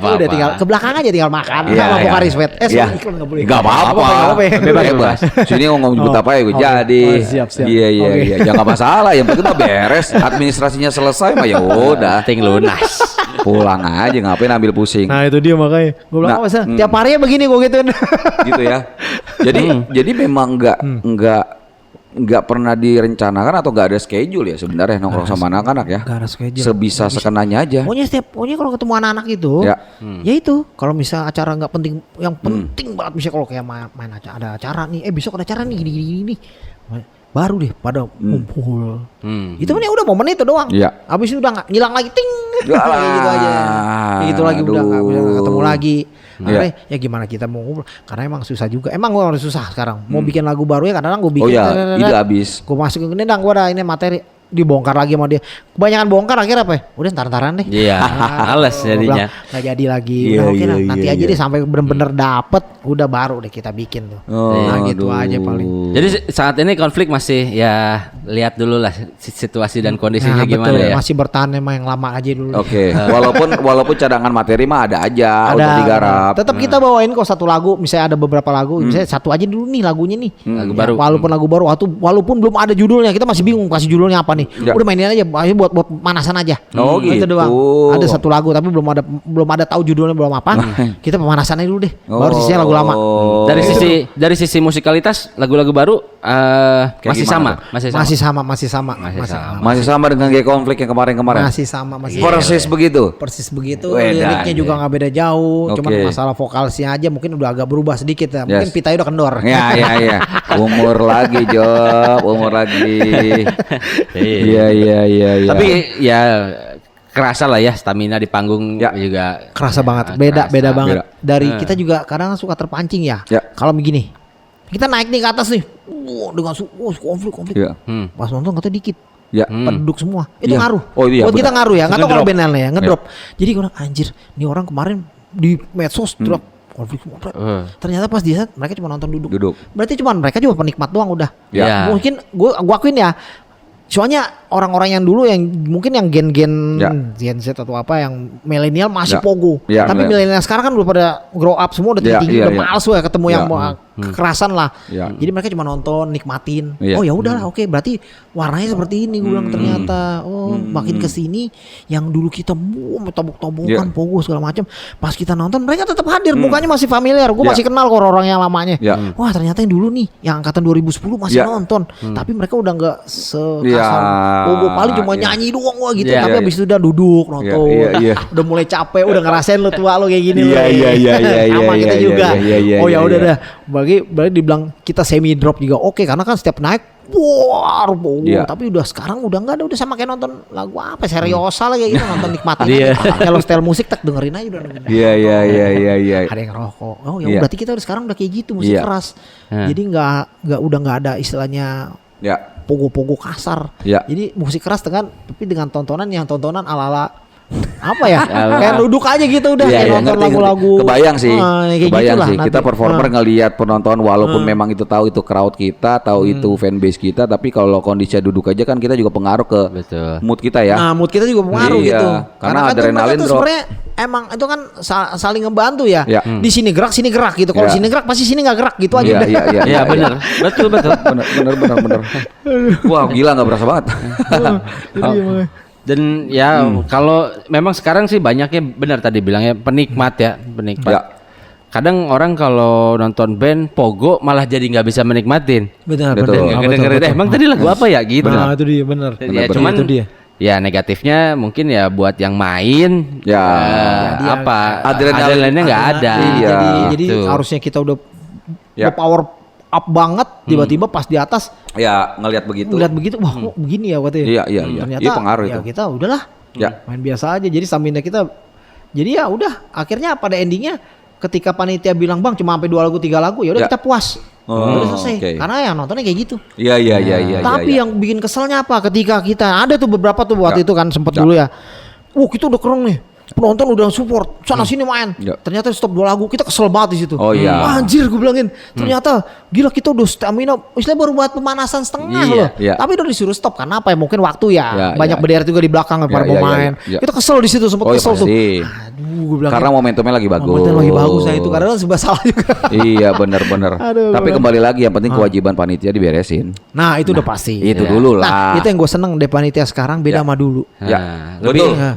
Udah tinggal ke belakang aja tinggal makan sama Pokari Sweat. Iklan nggak boleh. Nggak apa-apa. Bebas. Sini ngomong jemput apa ya gue jadi. Siap. Iya. Jangan masalah. Yang penting mah beres. Administrasinya selesai mah ya udah. Penting lunas. Pulang aja ngapain ambil pusing. Nah itu dia makanya. Gue bilang tiap harinya begini gue gituin. Gitu ya. Jadi memang nggak pernah direncanakan atau nggak ada schedule ya sebenarnya nongkrong sama anak-anak ya. Nggak ada schedule. Sebisa sekenanya aja. Pokoknya kalau ketemu anak-anak itu, ya itu kalau misal acara nggak penting, yang penting banget misalnya kalau kayak main ada acara nih, besok ada acara nih gini, baru deh pada kumpul. Itu ya udah momen itu doang. Abis itu udah nggak ngilang lagi, ting. Kayak gitu aja. Kayak gitu lagi udah nggak bisa ketemu lagi. Ya gimana kita mau ngumpul? Karena emang susah juga. Emang gue harus susah sekarang. Mau bikin lagu baru ya kadang-kadang gue bikin. Ide habis. Gue masukin ke dendang. Gue ada ini materi. dibongkar lagi sama dia. Kebanyakan bongkar akhirnya apa ya? Udah ntar-ntaran deh. Iya, males jadinya. Gak jadi lagi. Udah oke lah, nanti aja deh sampai bener-bener dapet, udah baru deh kita bikin tuh. Nah gitu aja paling. Jadi saat ini konflik masih ya lihat dulu lah situasi dan kondisinya gimana betul, ya. Masih bertahan emang yang lama aja dulu. Oke. Walaupun cadangan materi mah ada aja untuk digarap. Tetap kita bawain kok satu lagu, misalnya ada beberapa lagu, misalnya satu aja dulu nih lagunya nih. Lagu baru. Walaupun lagu baru, walaupun belum ada judulnya, kita masih bingung kasih judulnya apa nih. Udah mainin aja, buat pemanasan aja. Oh gitu. Itu doang. Ada satu lagu tapi belum ada tahu judulnya belum apa. Kita pemanasan aja dulu deh. Baru sisanya lagu lama. Dari sisi musikalitas lagu-lagu baru masih sama. Masih sama dengan kayak konflik yang kemarin-kemarin. Masih sama. Persis begitu. Liriknya juga nggak beda jauh. Cuman masalah vokalnya aja mungkin udah agak berubah sedikit ya. Mungkin Pita udah kendor. Ya. Umur lagi Job. Iya. Tapi ya kerasa lah ya stamina di panggung juga. Kerasa banget. Beda banget. Dari kita juga kadang suka terpancing ya. Kalau begini, kita naik nih ke atas nih. Dengan konflik. Pas nonton kata dikit. Penduduk semua. Itu ngaruh. Buat kita ngaruh ya. Enggak tahu kalau bandnya ya, ngedrop. Jadi gue bilang anjir, nih orang kemarin di medsos drop konflik semua. Ternyata pas dia mereka cuma nonton duduk. Berarti cuma mereka juga penikmat doang udah. Mungkin gua akuin ya. Soalnya orang-orang yang dulu yang mungkin yang Gen Z atau apa yang milenial masih pogo. Tapi milenial sekarang kan udah pada grow up semua udah tinggi, udah males ya ketemu yang kekerasan lah. Jadi mereka cuma nonton, nikmatin. Oh ya udahlah, oke, berarti warnanya seperti ini gue bilang ternyata. Oh, makin kesini yang dulu kita tobok-tobokan pogo segala macam. Pas kita nonton mereka tetap hadir, mukanya masih familiar. Gue masih kenal kok orang yang lamanya. Wah, ternyata yang dulu nih yang angkatan 2010 masih nonton. Tapi mereka udah enggak pogo paling cuma nyanyi doang wah gitu. Tapi habis itu udah duduk nonton. Udah mulai capek, udah ngerasain lu tua lu kayak gini. Sama kita juga. Oh ya udah dah. Berarti dibilang kita semi drop juga oke, karena kan setiap naik tapi udah sekarang udah enggak ada, udah sama kayak nonton lagu apa seriosa lah kayak gitu, nonton nikmatin kalau style musik tak dengerin aja udah. Iya. Ada yang rokok. Oh ya berarti kita sekarang udah kayak gitu musik keras. Jadi udah enggak ada istilahnya pogo-pogo kasar. Jadi musik keras tapi dengan tontonan ala-ala apa ya? Kayak duduk aja gitu udah kayak nonton lagu-lagu. Kebayang sih. Kebayang sih. Nanti. Kita performer ngelihat penonton walaupun memang itu tahu itu crowd kita, tahu itu fanbase kita, tapi kalau kondisi duduk aja kan kita juga pengaruh ke mood kita ya. Nah, mood kita juga pengaruh gitu. Karena adrenalin drop. Sebenarnya emang itu kan saling ngebantu ya. Di sini gerak gitu. Kalau sini gerak pasti sini enggak gerak gitu aja. Iya benar. Betul. Benar. Wah, gila enggak berasa banget. Dan ya kalau memang sekarang sih banyaknya benar tadi bilangnya penikmat. Kadang orang kalau nonton band pogo malah jadi nggak bisa menikmatin. Benar. Dengerin emang tadi lagu apa ya gitu. Nah, itu dia benar. Ya cuman itu dia. Ya negatifnya mungkin ya buat yang main adrenalinnya nggak ada. Jadi harusnya kita udah power up banget, tiba-tiba pas di atas ngelihat begitu wah kok begini ya waktu iya ternyata pengaruh itu. Kita udahlah main biasa aja, jadi stamina kita jadi ya udah akhirnya pada endingnya ketika panitia bilang bang cuma sampai 2 lagu 3 lagu ya udah kita puas. Udah selesai karena yang nontonnya kayak gitu. Iya. Tapi yang bikin keselnya apa ketika kita ada tuh beberapa tuh waktu itu kan sempet dulu ya. Kita udah keren nih. Penonton udah support sana sini main. Ternyata stop 2 lagu, kita kesel banget di situ. Anjir gue bilangin. Ternyata gila kita udah stamina, istilahnya baru buat pemanasan setengah loh. Tapi udah disuruh stop karena apa ya? Mungkin waktu banyak berderet juga di belakang para pemain. Kita kesel di situ, sempet kesel tuh. Aduh gue bilang. Karena momentumnya lagi bagus. Momentumnya lagi bagus itu karena serba salah juga. Iya benar. Tapi kembali lagi yang penting kewajiban panitia diberesin. Nah itu udah pasti. Itu dulu lah. Nah itu yang gue seneng deh panitia sekarang beda sama dulu.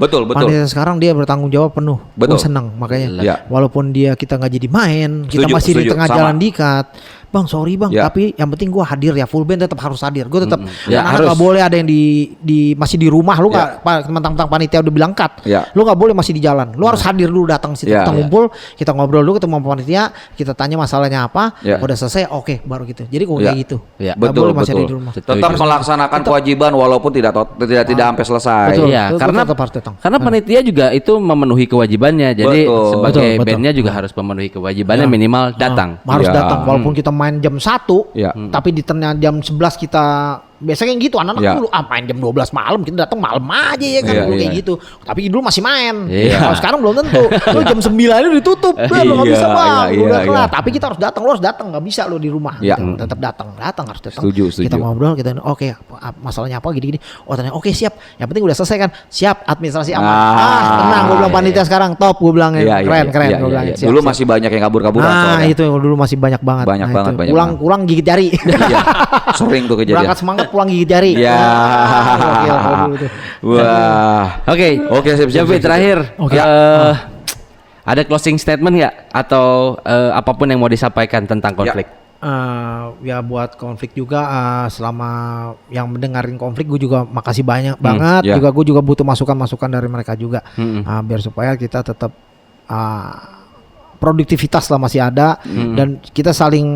Betul. Panitia sekarang dia bertanggung jawab penuh. Gue seneng makanya. Walaupun kita nggak jadi main, kita masih di tengah jalan dikat. Bang sorry bang, tapi yang penting gue hadir ya, full band tetap harus hadir. Gue tetap nggak boleh ada yang di masih di rumah. Lu nggak teman-teman panitia udah bilang cut. Lu nggak boleh masih di jalan. Lu harus hadir dulu, datang situ kita ngumpul, kita ngobrol dulu ketemu panitia, kita tanya masalahnya apa. Udah selesai, oke baru gitu. Jadi gue kayak gitu. Betul. Tetap melaksanakan kewajiban walaupun tidak sampai selesai. Karena panitia juga itu memenuhi kewajibannya. Jadi sebagai bandnya juga harus memenuhi kewajibannya minimal datang. Harus datang walaupun kita main jam 1 tapi di tengah jam 11 kita biasanya gitu anak-anak dulu main jam 12 malam, kita datang malam aja ya kan dulu kayak gitu. Tapi dulu masih main. Kalau sekarang belum tentu. Lu jam 9 itu ditutup, lu enggak bisa Bang. Udah kelar. Tapi kita harus datang, lu harus datang, enggak bisa lu di rumah gitu. Tetap datang harus datang. Setuju. Kita ngobrol, kita oke, masalahnya apa gini-gini. Oh, ternyata oke, siap. Yang penting udah selesai kan. Siap, administrasi aman. Tenang, gue bilang panitia sekarang top, gue bilang keren gue bilang. Dulu masih banyak yang kabur-kaburan soalnya. Itu dulu masih banyak banget. Banyak banget. Pulang gigit jari. Sering tuh kejadian. Berangkat semangat pulang gigit jari. Iya. Wah. Oke, siap. Terakhir. Ada closing statement nggak atau apapun yang mau disampaikan tentang konflik? Ya buat konflik juga selama yang mendengarin konflik gue juga makasih banyak banget. Juga gue juga butuh masukan dari mereka juga. Biar supaya kita tetap produktivitas lah masih ada dan kita saling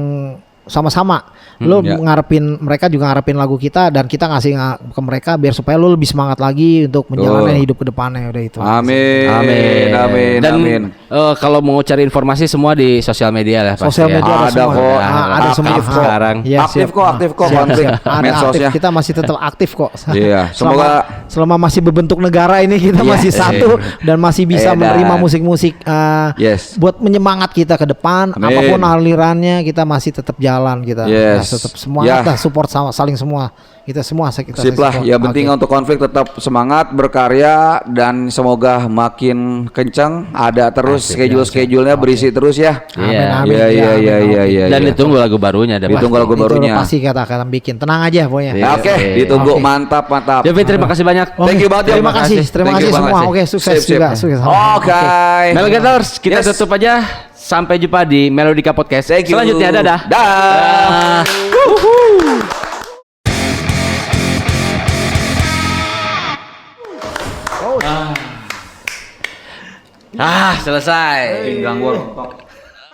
sama-sama. Lo ngarepin, mereka juga ngarepin lagu kita dan kita ngasih ke mereka biar supaya lo lebih semangat lagi untuk menjalani hidup ke depannya. Udah itu. Amin. Dan kalau mau cari informasi semua di sosial media lah pasti. Sosial media ada kok. Ada semua sekarang. Aktif kok konflik medsosnya. Kita masih tetap aktif kok. Iya. Semoga selama masih berbentuk negara ini kita masih satu dan masih bisa menerima musik-musik buat menyemangat kita ke depan. Apapun alirannya kita masih tetap jalan kita. Tetap semua kita support saling semua. Kita sip lah. Ya penting untuk konflik tetap semangat berkarya dan semoga makin kencang, ada terus schedule-nya berisi terus ya. Amin. Dan ditunggu lagu barunya. Ditunggu lagu barunya. Pasti kita akan bikin. Tenang aja pokoknya. Oke, ditunggu. Mantap. Jovi, terima kasih banyak. Thank you banget. Terima kasih semua. Oke, sukses juga. Oke. Melgators, kita tutup aja. Sampai jumpa di Melodika Podcast. Selanjutnya dadah. Selesai. Pinggang gua rontok.